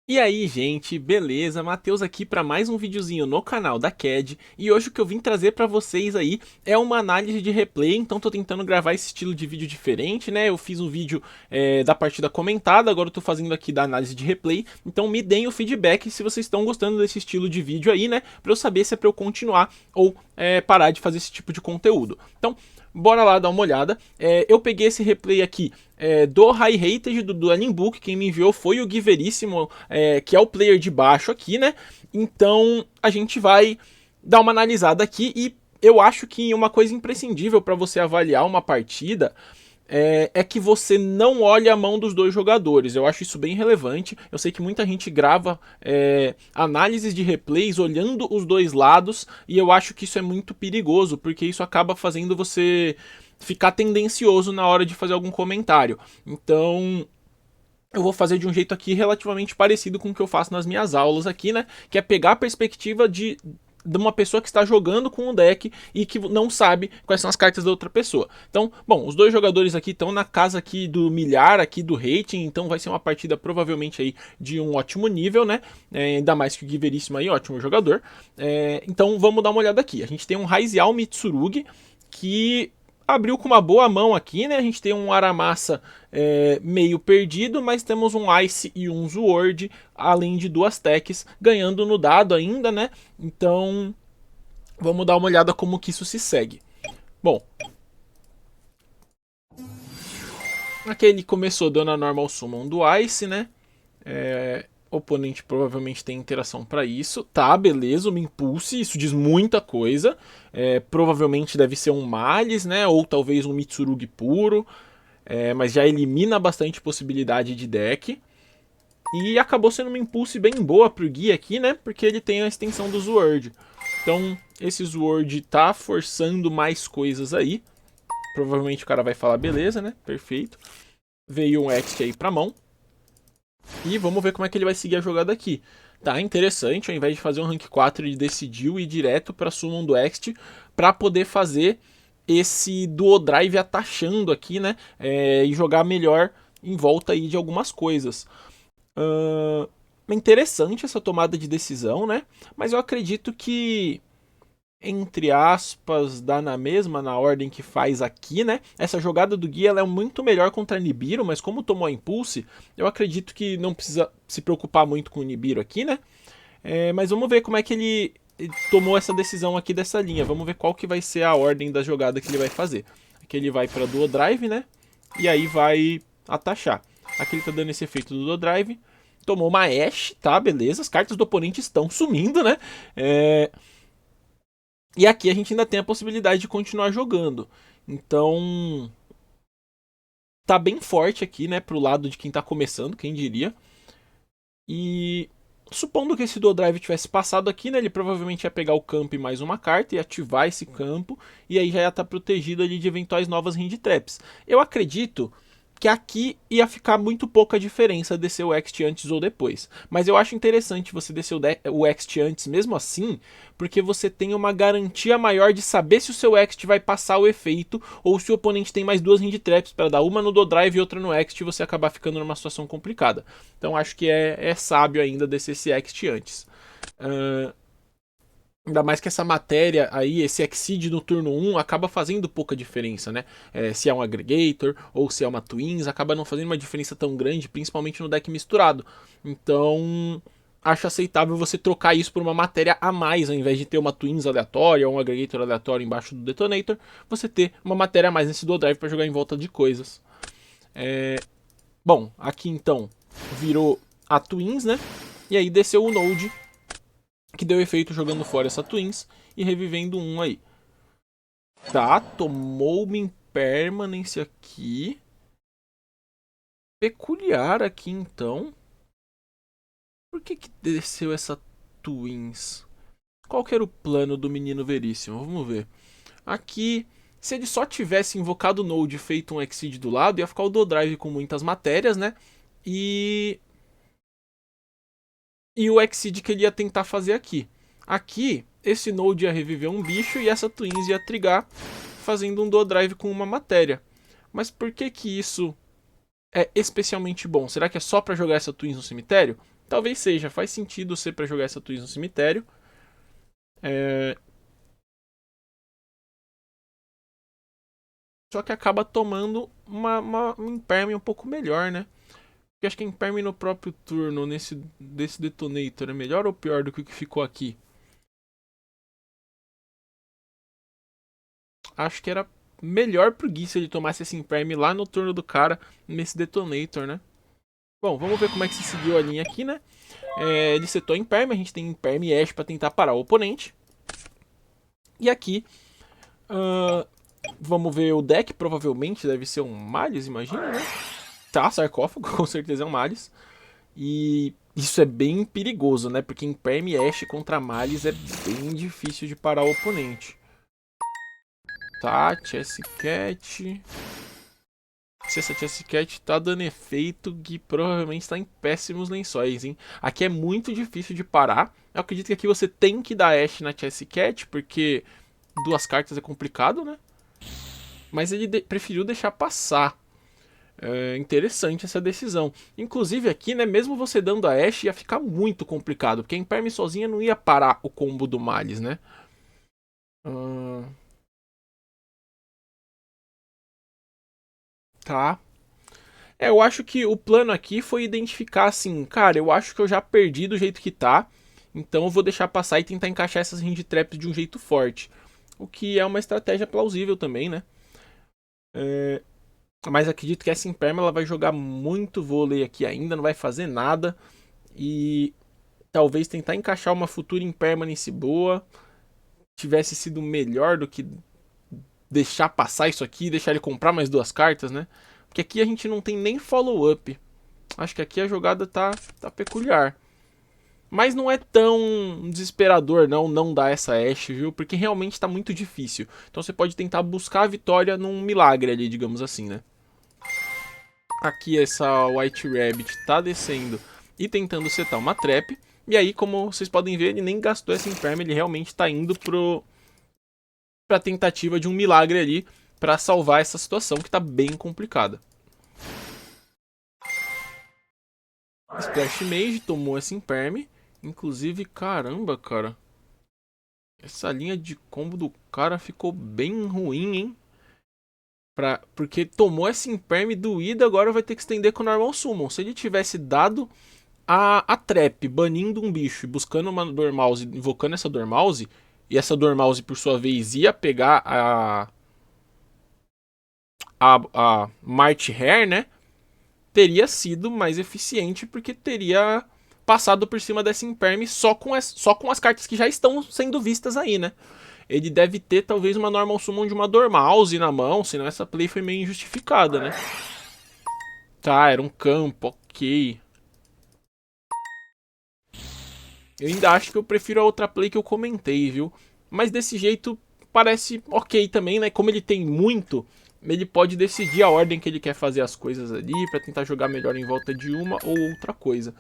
E aí, gente, beleza? Matheus aqui para mais um videozinho no canal da CAD, e hoje o que eu vim trazer para vocês aí é uma análise de replay. Então tô tentando gravar esse estilo de vídeo diferente, né? Eu fiz um vídeo da partida comentada, agora eu tô fazendo aqui da análise de replay. Então me deem o feedback se vocês estão gostando desse estilo de vídeo aí, né? Para eu saber se é para eu continuar ou parar de fazer esse tipo de conteúdo. Então bora lá dar uma olhada. Eu peguei esse replay aqui do High Rated do Dueling Book. Quem me enviou foi o Gui Veríssimo, que é o player de baixo aqui, né? Então a gente vai dar uma analisada aqui e eu acho que uma coisa imprescindível para você avaliar uma partida é que você não olhe a mão dos dois jogadores. Eu acho isso bem relevante. Eu sei que muita gente grava análises de replays olhando os dois lados, e eu acho que isso é muito perigoso, porque isso acaba fazendo você ficar tendencioso na hora de fazer algum comentário. Então, eu vou fazer de um jeito aqui relativamente parecido com o que eu faço nas minhas aulas aqui, né? Que é pegar a perspectiva de uma pessoa que está jogando com o deck e que não sabe quais são as cartas da outra pessoa. Então, bom, os dois jogadores aqui estão na casa aqui do milhar, aqui do rating, então vai ser uma partida provavelmente aí de um ótimo nível, né? Ainda mais que o Gui Veríssimo aí, ótimo jogador. Então, vamos dar uma olhada aqui. A gente tem um Raizial Mitsurugi que abriu com uma boa mão aqui, né? A gente tem um Aramasa meio perdido, mas temos um Ice e um Sword, além de duas techs, ganhando no dado ainda, né? Então, vamos dar uma olhada como que isso se segue. Bom, aqui ele começou dando a normal summon do Ice, né? O oponente provavelmente tem interação para isso. Tá, beleza, uma Impulse, isso diz muita coisa. Provavelmente deve ser um Malice, né? Ou talvez um Mitsurugi puro. Mas já elimina bastante possibilidade de deck. E acabou sendo uma Impulse bem boa pro Gui aqui, né? Porque ele tem a extensão do Sword. Então, esse Sword tá forçando mais coisas aí. Provavelmente o cara vai falar, beleza, né? Perfeito. Veio um X aí pra mão. E vamos ver como é que ele vai seguir a jogada aqui. Tá interessante, ao invés de fazer um rank 4, ele decidiu ir direto pra Summon do Ext pra poder fazer esse Duo Drive atachando aqui, né? E jogar melhor em volta aí de algumas coisas. É interessante essa tomada de decisão, né? Mas eu acredito que, entre aspas, dá na mesma, na ordem que faz aqui, né? Essa jogada do Gui ela é muito melhor contra Nibiru, mas como tomou a Impulse, eu acredito que não precisa se preocupar muito com o Nibiru aqui, né? Mas vamos ver como é que ele tomou essa decisão aqui dessa linha. Vamos ver qual que vai ser a ordem da jogada que ele vai fazer. Aqui ele vai para Duo Drive, né? E aí vai atachar. Aqui ele tá dando esse efeito do Duo Drive. Tomou uma Ashe, tá? Beleza. As cartas do oponente estão sumindo, né? E aqui a gente ainda tem a possibilidade de continuar jogando. Então, tá bem forte aqui, né? Pro lado de quem tá começando, quem diria. E supondo que esse Duo Drive tivesse passado aqui, né? Ele provavelmente ia pegar o campo e mais uma carta e ativar esse campo. E aí já ia estar protegido ali de eventuais novas Hand Traps. Eu acredito que aqui ia ficar muito pouca diferença descer o Ext antes ou depois. Mas eu acho interessante você descer o Ext antes mesmo assim, porque você tem uma garantia maior de saber se o seu Ext vai passar o efeito ou se o oponente tem mais duas Hand Traps para dar uma no Do Drive e outra no Ext e você acabar ficando numa situação complicada. Então acho que é sábio ainda descer esse Ext antes. Ainda mais que essa matéria aí, esse Exceed no turno 1 acaba fazendo pouca diferença, né? Se é um Aggregator ou se é uma Twins, acaba não fazendo uma diferença tão grande, principalmente no deck misturado. Então, acho aceitável você trocar isso por uma matéria a mais, ao invés de ter uma Twins aleatória ou um Aggregator aleatório embaixo do Detonator, você ter uma matéria a mais nesse Dual Drive para jogar em volta de coisas. Bom, aqui então virou a Twins, né? E aí desceu o Node, que deu efeito jogando fora essa Twins e revivendo um aí. Tá, tomou uma impermanência aqui. Peculiar aqui então. Por que desceu essa Twins? Qual que era o plano do menino Veríssimo? Vamos ver. Aqui, se ele só tivesse invocado o Node e feito um Exceed do lado, ia ficar o Do Drive com muitas matérias, né? E o Exceed que ele ia tentar fazer aqui. Aqui, esse Node ia reviver um bicho e essa Twins ia trigar, fazendo um Duo Drive com uma matéria. Mas por que isso é especialmente bom? Será que é só para jogar essa Twins no cemitério? talvez seja. Faz sentido ser pra jogar essa Twins no cemitério. Só que acaba tomando um Imperme um pouco melhor, né? Porque acho que Imperme no próprio turno desse Detonator é melhor ou pior do que o que ficou aqui? Acho que era melhor pro Gui se ele tomasse esse Imperme lá no turno do cara, nesse Detonator, né? Bom, vamos ver como é que se seguiu a linha aqui, né? Ele setou Imperme, a gente tem Imperme e Ash pra tentar parar o oponente. E aqui, vamos ver o deck, provavelmente deve ser um Malice, imagina, né? Tá, sarcófago, com certeza é um Malice. E isso é bem perigoso, né? Porque Imperme Ash contra Malice é bem difícil de parar o oponente. Tá, Chess Cat. Se essa Chess Cat tá dando efeito, Gui provavelmente está em péssimos lençóis, hein? Aqui é muito difícil de parar. Eu acredito que aqui você tem que dar Ash na Chess Cat, porque 2 cartas é complicado, né? Mas ele preferiu deixar passar. É interessante essa decisão. Inclusive aqui, né, mesmo você dando a Ashe, ia ficar muito complicado, porque a Imperme sozinha não ia parar o combo do Malice, né? Tá. Eu acho que o plano aqui foi identificar assim, cara, eu acho que eu já perdi do jeito que tá, então eu vou deixar passar e tentar encaixar essas Hand Traps de um jeito forte. O que é uma estratégia plausível também, né? Mas acredito que essa Imperma ela vai jogar muito vôlei aqui ainda, não vai fazer nada. E talvez tentar encaixar uma futura Impermanence boa tivesse sido melhor do que deixar passar isso aqui, deixar ele comprar mais 2 cartas, né? Porque aqui a gente não tem nem follow-up. Acho que aqui a jogada tá peculiar. Mas não é tão desesperador não dar essa Ashe, viu? Porque realmente tá muito difícil. Então você pode tentar buscar a vitória num milagre ali, digamos assim, né? Aqui essa White Rabbit tá descendo e tentando setar uma trap. E aí, como vocês podem ver, ele nem gastou essa Imperma, ele realmente tá indo pra tentativa de um milagre ali pra salvar essa situação que tá bem complicada. Splash Mage tomou essa Imperme. Inclusive, caramba, cara. Essa linha de combo do cara ficou bem ruim, hein? Porque tomou essa Imperme doída, agora vai ter que estender com o Normal Summon. Se ele tivesse dado a trap, banindo um bicho e buscando uma Dormouse, invocando essa Dormouse, e essa Dormouse por sua vez ia pegar a Might Hair, né? Teria sido mais eficiente porque teria passado por cima dessa Imperme só com as cartas que já estão sendo vistas aí, né? Ele deve ter talvez uma Normal Summon de uma Dormouse na mão, senão essa play foi meio injustificada, né? Tá, era um campo, ok. Eu ainda acho que eu prefiro a outra play que eu comentei, viu? Mas desse jeito parece ok também, né? Como ele tem muito, ele pode decidir a ordem que ele quer fazer as coisas ali pra tentar jogar melhor em volta de uma ou outra coisa.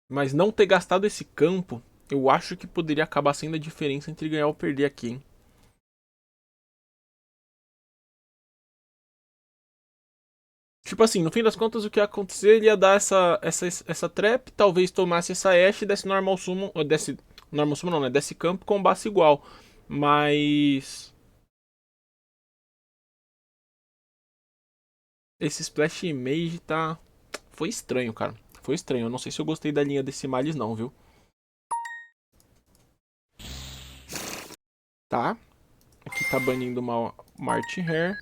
Mas não ter gastado esse campo, eu acho que poderia acabar sendo a diferença entre ganhar ou perder aqui, hein? Tipo assim, no fim das contas, o que ia acontecer, ele ia dar essa trap, talvez tomasse essa Ashe e desse normal summon, ou desse normal summon não, né? Desse campo com base igual. Mas esse Splash Mage tá... Foi estranho, cara. Foi estranho. Eu não sei se eu gostei da linha desse Malice não, viu? Tá. Aqui tá banindo uma March Hair.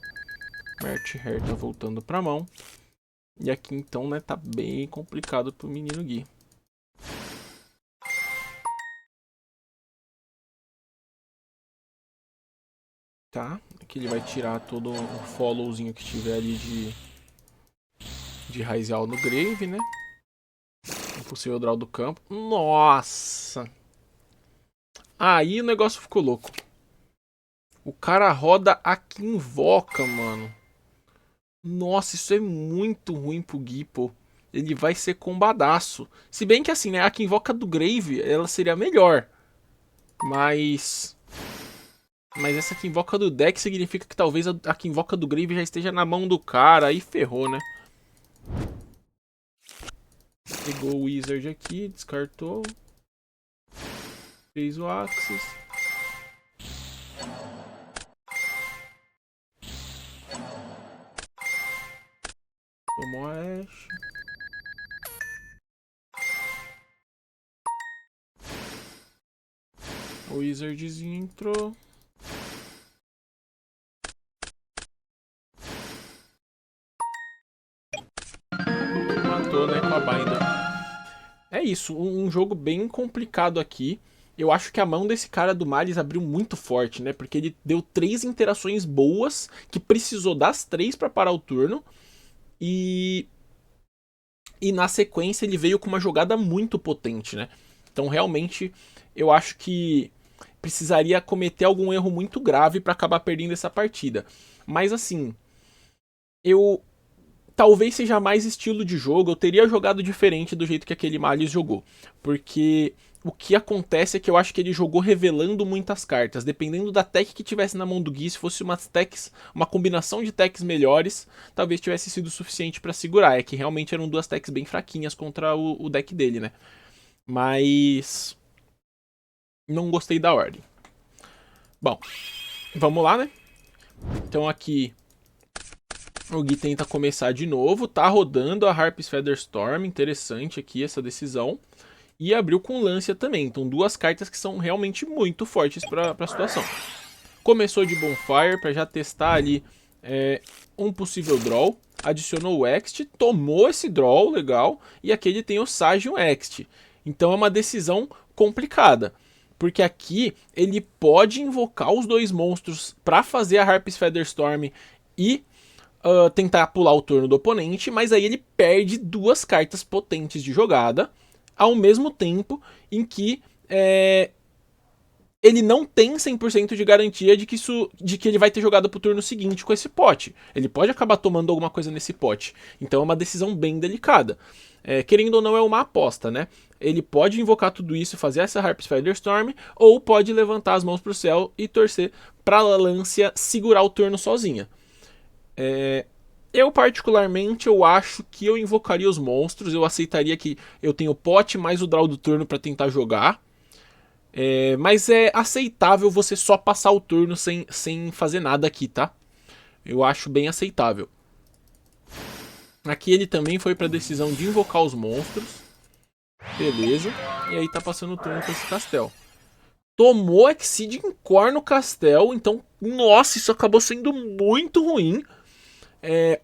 March Hair tá voltando pra mão. E aqui então, né, tá bem complicado pro menino Gui. Tá? Aqui ele vai tirar todo o followzinho que tiver ali de Raizel no Grave, né? Impossível draw do campo. Nossa! Aí o negócio ficou louco. O cara roda a que invoca, mano. Nossa, isso é muito ruim pro Gui, pô. Ele vai ser combadaço. Se bem que assim, né? A que invoca do Grave, ela seria melhor. Mas Mas essa aqui invoca do deck significa que talvez a que invoca do Grave já esteja na mão do cara. Aí ferrou, né? Pegou o Wizard aqui, descartou. Fez o Axis. Tomou a Ashe. O Wizardzinho entrou. Matou, né, com a Binder. É isso, um jogo bem complicado aqui. Eu acho que a mão desse cara do Malice abriu muito forte, né? Porque ele deu 3 interações boas, que precisou das 3 pra parar o turno. E na sequência ele veio com uma jogada muito potente, né? Então realmente eu acho que precisaria cometer algum erro muito grave pra acabar perdendo essa partida. Mas assim, eu talvez seja mais estilo de jogo, eu teria jogado diferente do jeito que aquele Malice jogou. Porque o que acontece é que eu acho que ele jogou revelando muitas cartas. Dependendo da tech que tivesse na mão do Gui, se fosse uma combinação de techs melhores, talvez tivesse sido suficiente pra segurar. É que realmente eram 2 techs bem fraquinhas contra o deck dele, né? Mas não gostei da ordem. Bom, vamos lá, né? Então aqui o Gui tenta começar de novo, tá rodando a Harpy's Featherstorm, interessante aqui essa decisão. E abriu com Lancia também, então 2 cartas que são realmente muito fortes para a situação. Começou de Bonfire para já testar ali um possível draw, adicionou o Ext, tomou esse draw, legal, e aqui ele tem o Sage e o Ext. Então é uma decisão complicada, porque aqui ele pode invocar os 2 monstros para fazer a Harpy's Featherstorm e tentar pular o turno do oponente, mas aí ele perde 2 cartas potentes de jogada, ao mesmo tempo em que ele não tem 100% de garantia de que ele vai ter jogada pro turno seguinte com esse pote. Ele pode acabar tomando alguma coisa nesse pote. Então é uma decisão bem delicada. Querendo ou não, é uma aposta, né? Ele pode invocar tudo isso, fazer essa Harpy's Featherstorm, ou pode levantar as mãos pro céu e torcer pra Lancia segurar o turno sozinha. Eu particularmente, eu acho que eu invocaria os monstros, eu aceitaria que eu tenho o pote mais o draw do turno para tentar jogar, mas é aceitável você só passar o turno sem fazer nada aqui, tá? Eu acho bem aceitável. Aqui ele também foi para a decisão de invocar os monstros, beleza, e aí tá passando o turno com esse Castel. Tomou Exceeding Core no Castel, então, nossa, isso acabou sendo muito ruim.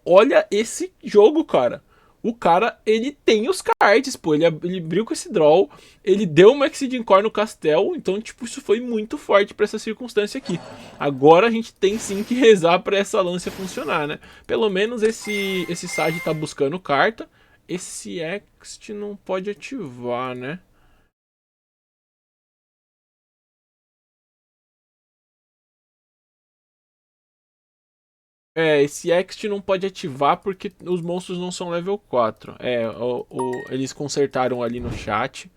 Olha esse jogo, cara. O cara, ele tem os cards, pô. Ele abriu com esse draw. Ele deu uma Exceeding Core no Castel. Então, tipo, isso foi muito forte pra essa circunstância aqui. Agora a gente tem sim que rezar pra essa Lancia funcionar, né? Pelo menos esse Sage tá buscando carta. Esse Ext não pode ativar, né? Esse Ext não pode ativar porque os monstros não são level 4. Eles consertaram ali no chat.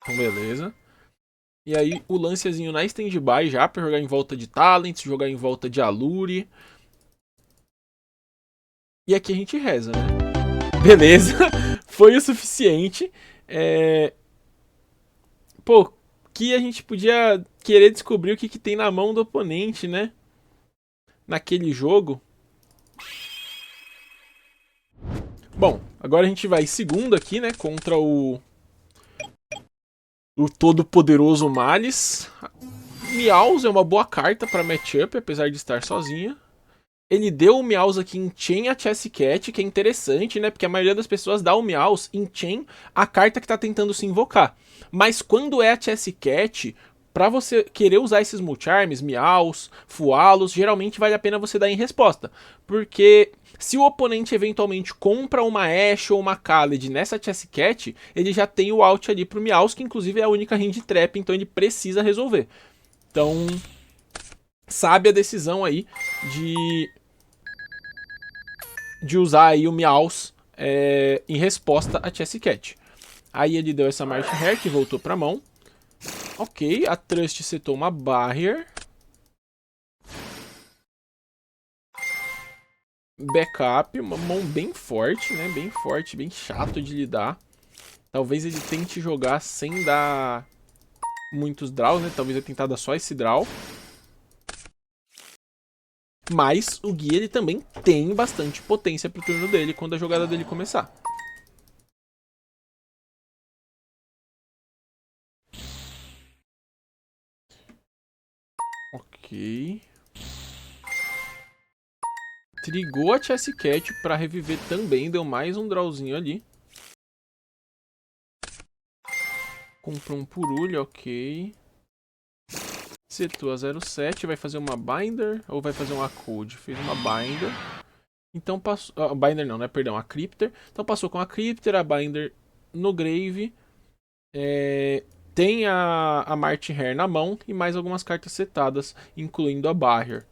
Então, beleza. E aí, o Lanciazinho na stand-by já pra jogar em volta de Talents, jogar em volta de Alure. E aqui a gente reza, né? Beleza, foi o suficiente. Pô, que a gente podia querer descobrir o que tem na mão do oponente, né? Naquele jogo. Bom, agora a gente vai segundo aqui, né? Contra o todo-poderoso Malice. Meows é uma boa carta para matchup, apesar de estar sozinha. Ele deu o Meows aqui em Chain a Chessy Cat, que é interessante, né? Porque a maioria das pessoas dá o Meows em Chain a carta que tá tentando se invocar. Mas quando é a Chessy Cat, pra você querer usar esses Mulcharms, Meows, Fualos, geralmente vale a pena você dar em resposta. Porque se o oponente eventualmente compra uma Ashe ou uma Khaled nessa Chessy Cat, ele já tem o out ali pro Meows, que inclusive é a única hand trap, então ele precisa resolver. Então, sabe a decisão aí de usar aí o Meows em resposta a Chessy Cat. Aí ele deu essa March Hare, que voltou pra mão. Ok, a Trust setou uma Barrier. Backup, uma mão bem forte, né? Bem forte, bem chato de lidar. Talvez ele tente jogar sem dar muitos draws, né? Talvez ele tentar dar só esse draw. Mas o Gui, ele também tem bastante potência pro turno dele quando a jogada dele começar. Ok. Trigou a Chess Cat pra reviver também. Deu mais um drawzinho ali. Comprou um Purulho, ok. Setou a 07. Vai fazer uma Binder ou vai fazer uma Code? Fez uma Binder. Então passou... Binder não, né? Perdão, a Crypter. Então passou com a Crypter, a Binder no Grave. Tem a March Hare na mão e mais algumas cartas setadas, incluindo a Barrier.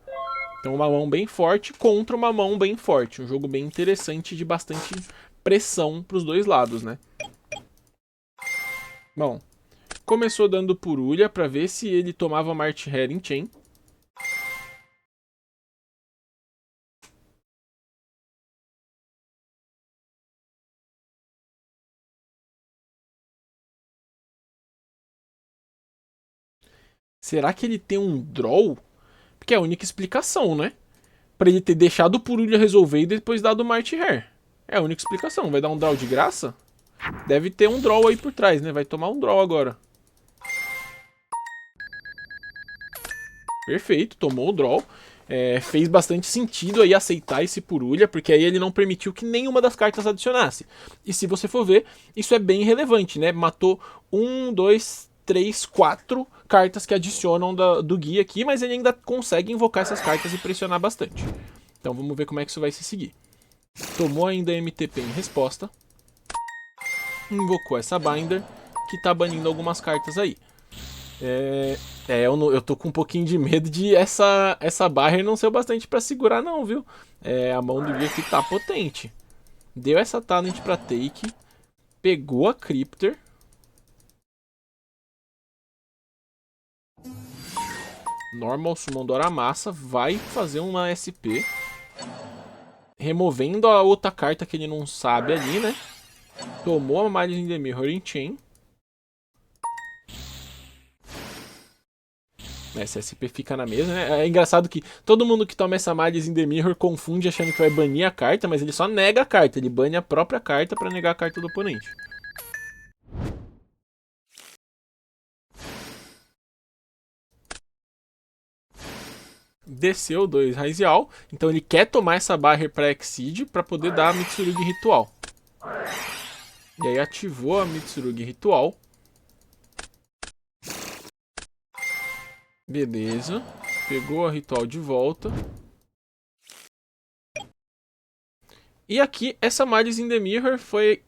Então uma mão bem forte contra uma mão bem forte. Um jogo bem interessante de bastante pressão para os dois lados, né? Bom, começou dando Purulha para ver se ele tomava March Hare em Chain. Será que ele tem um draw? Porque é a única explicação, né? Pra ele ter deixado o Purulha resolver e depois dado o March Hare. É a única explicação. Vai dar um draw de graça? Deve ter um draw aí por trás, né? Vai tomar um draw agora. Perfeito, tomou o draw. Fez bastante sentido aí aceitar esse Purulha, porque aí ele não permitiu que nenhuma das cartas adicionasse. E se você for ver, isso é bem relevante, né? Matou 1, 2, 3, 4 cartas que adicionam do guia aqui, mas ele ainda consegue invocar essas cartas e pressionar bastante. Então vamos ver como é que isso vai se seguir. Tomou ainda MTP em resposta. Invocou essa Binder, que tá banindo algumas cartas aí. Eu tô com um pouquinho de medo de essa barra não ser o bastante pra segurar não, viu? A mão do guia aqui tá potente. Deu essa talent pra take. Pegou a Crypter. Normal Summon do Aramassa. Vai fazer uma SP. Removendo a outra carta que ele não sabe ali, né? Tomou a Malice in the Mirror em Chain. Essa SP fica na mesa, né? É engraçado que todo mundo que toma essa Malice in the Mirror confunde achando que vai banir a carta, mas ele só nega a carta. Ele bane a própria carta pra negar a carta do oponente. Desceu 2 Raizial. Então ele quer tomar essa barra pra Exceed pra poder dar a Mitsurugi Ritual. E aí ativou a Mitsurugi Ritual. Beleza. Pegou a Ritual de volta. E aqui, essa Malice in the Mirror foi...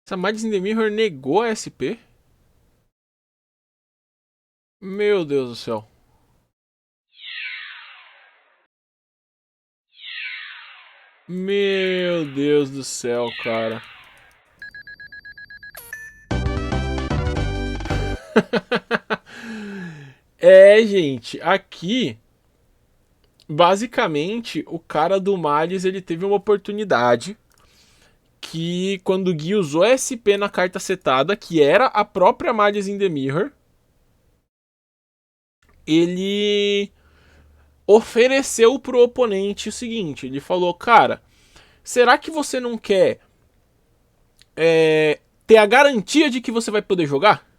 Essa Malice in the Mirror negou a SP. Meu Deus do céu. Meu Deus do céu, cara. Gente, aqui basicamente o cara do Malice ele teve uma oportunidade que quando o Gui usou SP na carta setada, que era a própria Malice in the Mirror, ele ofereceu pro oponente o seguinte, ele falou, cara, será que você não quer ter a garantia de que você vai poder jogar?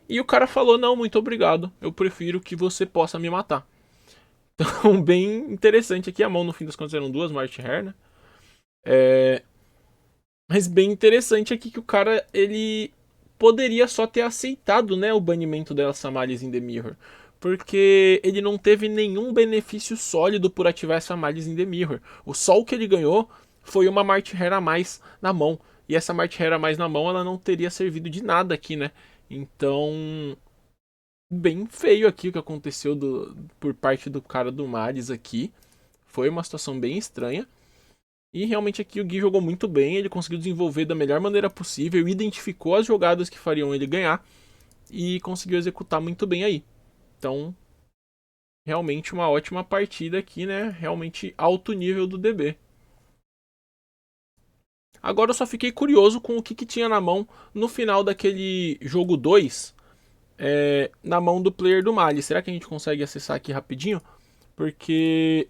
E o cara falou, não, muito obrigado, eu prefiro que você possa me matar. Então, bem interessante aqui, a mão no fim das contas eram duas March Hare, né? Mas bem interessante aqui que o cara, ele poderia só ter aceitado, né, o banimento dessa Malice in the Mirror. Porque ele não teve nenhum benefício sólido por ativar essa Malice in the Mirror. Só o que ele ganhou foi uma March Hare a mais na mão. E essa March Hare a mais na mão, ela não teria servido de nada aqui, né? Então, bem feio aqui o que aconteceu por parte do cara do Malice aqui. Foi uma situação bem estranha. E realmente aqui o Gui jogou muito bem, ele conseguiu desenvolver da melhor maneira possível, identificou as jogadas que fariam ele ganhar e conseguiu executar muito bem aí. Então, realmente uma ótima partida aqui, né? Realmente alto nível do DB. Agora eu só fiquei curioso com o que tinha na mão no final daquele jogo 2, na mão do player do Mali. Será que a gente consegue acessar aqui rapidinho? Porque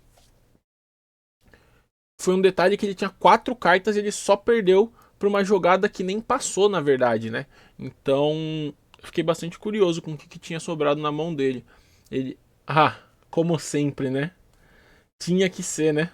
foi um detalhe que ele tinha 4 cartas e ele só perdeu por uma jogada que nem passou, na verdade, né? Então, fiquei bastante curioso com o que tinha sobrado na mão dele. Ele. Ah, como sempre, né? Tinha que ser, né?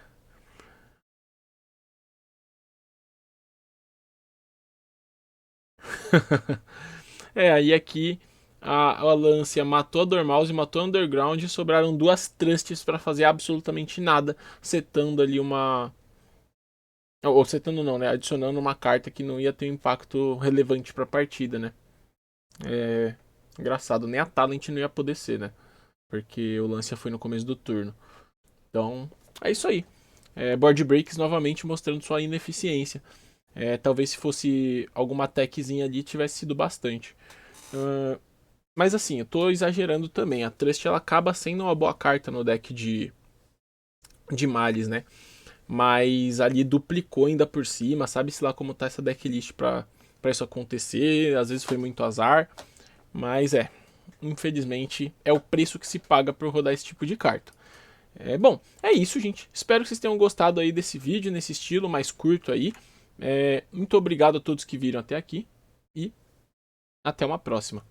Aí aqui a Lancia matou a Dormouse, matou a Underground e sobraram duas Trusts para fazer absolutamente nada, setando ali uma. Ou setando não, né? Adicionando uma carta que não ia ter um impacto relevante para a partida, né? É. Engraçado, nem a Talent não ia poder ser, né? Porque o Lancia foi no começo do turno. Então, é isso aí. Board Breaks novamente mostrando sua ineficiência. Talvez se fosse alguma techzinha ali tivesse sido bastante. Mas assim, eu tô exagerando também. A Trust ela acaba sendo uma boa carta no deck de Malice, né? Mas ali duplicou ainda por cima. Sabe-se lá como tá essa decklist pra isso acontecer. Às vezes foi muito azar. Mas infelizmente é o preço que se paga por rodar esse tipo de carta. Bom, é isso, gente. Espero que vocês tenham gostado aí desse vídeo, nesse estilo mais curto aí. Muito obrigado a todos que viram até aqui e até uma próxima.